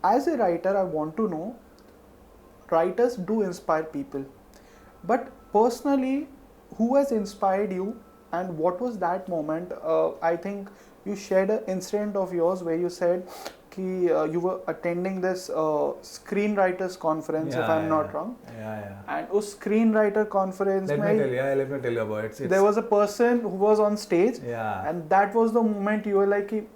as a writer, I want to know, writers do inspire people, but personally, who has inspired you, and what was that moment? I think you shared an incident of yours where you said you were attending this screenwriters conference, if I'm not wrong. And उस screenwriter conference let me tell you about it. There was a person who was on stage, and that was the moment you were like कि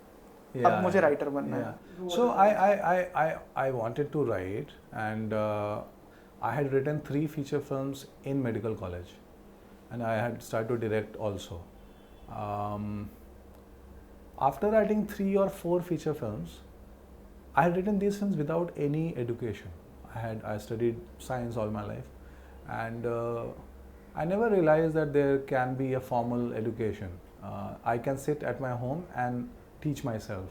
अब मुझे writer बनना है. So I wanted to write, and I had written 3 feature films in medical college, and I had started to direct also. After writing 3 or 4 feature films, I had written these films without any education. I studied science all my life, and I never realized that there can be a formal education. I can sit at my home and teach myself.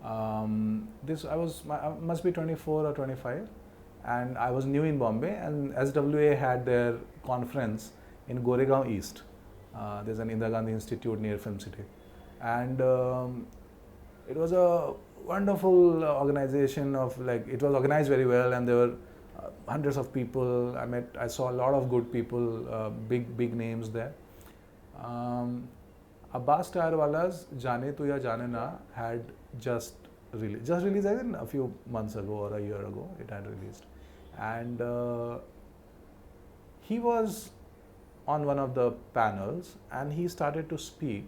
I must be 24 or 25, and I was new in Bombay, and SWA had their conference in Goregaon East. There's an Indira Gandhi Institute near Film City, and it was a wonderful organization it was organized very well, and there were hundreds of people. I saw a lot of good people, big names there. Abbas Tayarwala's Jaane Tu Ya Jaane Na had just released as in a few months ago or a year ago it had released, and he was on one of the panels, and he started to speak,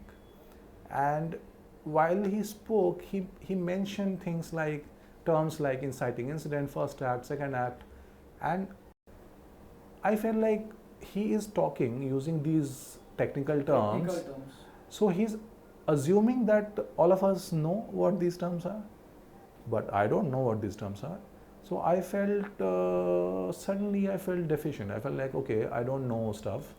and while he spoke, he mentioned things like terms like inciting incident, first act, second act, and I felt like he is talking using these technical terms. So he's assuming that all of us know what these terms are, but I don't know what these terms are. So I felt suddenly I felt deficient. I felt like, okay, I don't know stuff.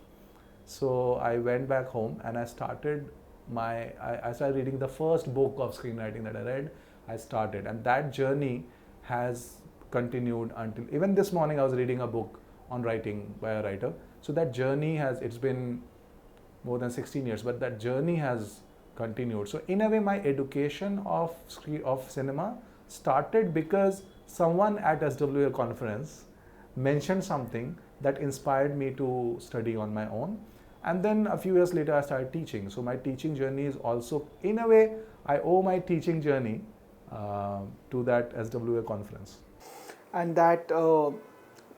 So I went back home and I started reading the first book of screenwriting that I read. I started, and that journey has continued until even this morning. I was reading a book on writing by a writer. So that journey it's been more than 16 years, but that journey has continued. So in a way, my education of cinema started because someone at SWA conference mentioned something that inspired me to study on my own. And then a few years later, I started teaching. So my teaching journey is also, in a way, I owe my teaching journey to that SWA conference. And that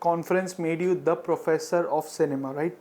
conference made you the professor of cinema, right?